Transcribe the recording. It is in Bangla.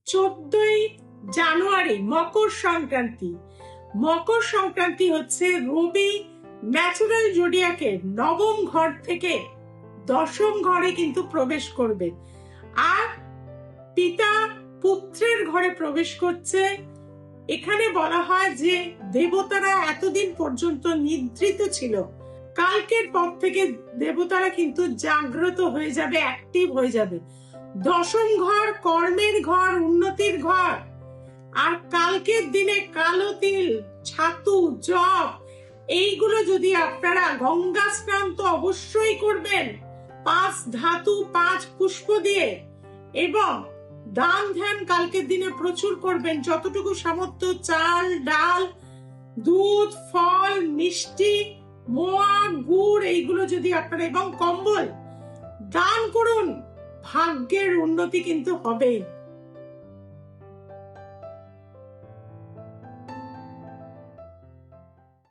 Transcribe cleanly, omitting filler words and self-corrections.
14ই জানুয়ারি মকর সংক্রান্তি। মকর সংক্রান্তি হচ্ছে রবি ন্যাচারাল জোডিয়াকের নবম ঘর থেকে দশম ঘরে কিন্তু প্রবেশ করবে, আর পিতা পুত্রের ঘরে প্রবেশ করছে। এখানে বলা হয় যে দেবতারা এতদিন পর্যন্ত নিদ্রিত ছিল, কালকের পর থেকে দেবতারা কিন্তু জাগ্রত হয়ে যাবে, অ্যাক্টিভ হয়ে যাবে। দশম ঘর কর্মের ঘর, উন্নতির ঘর। আর কালকের দিনে কালো তিল, ছাতু, জব এইগুলো যদি আপনারা গঙ্গা স্নান তো অবশ্যই করবেন 5 ধাতু 5 পুষ্প দিয়ে, এবং দান ধ্যান কালকের দিনে প্রচুর করবেন, যতটুকু সামর্থ্য। চাল, ডাল, দুধ, ফল, মিষ্টি, মোয়া, গুড় এইগুলো যদি আপনারা, এবং কম্বল দান করুন, ভাগ্যের উন্নতি কিন্তু হবেই।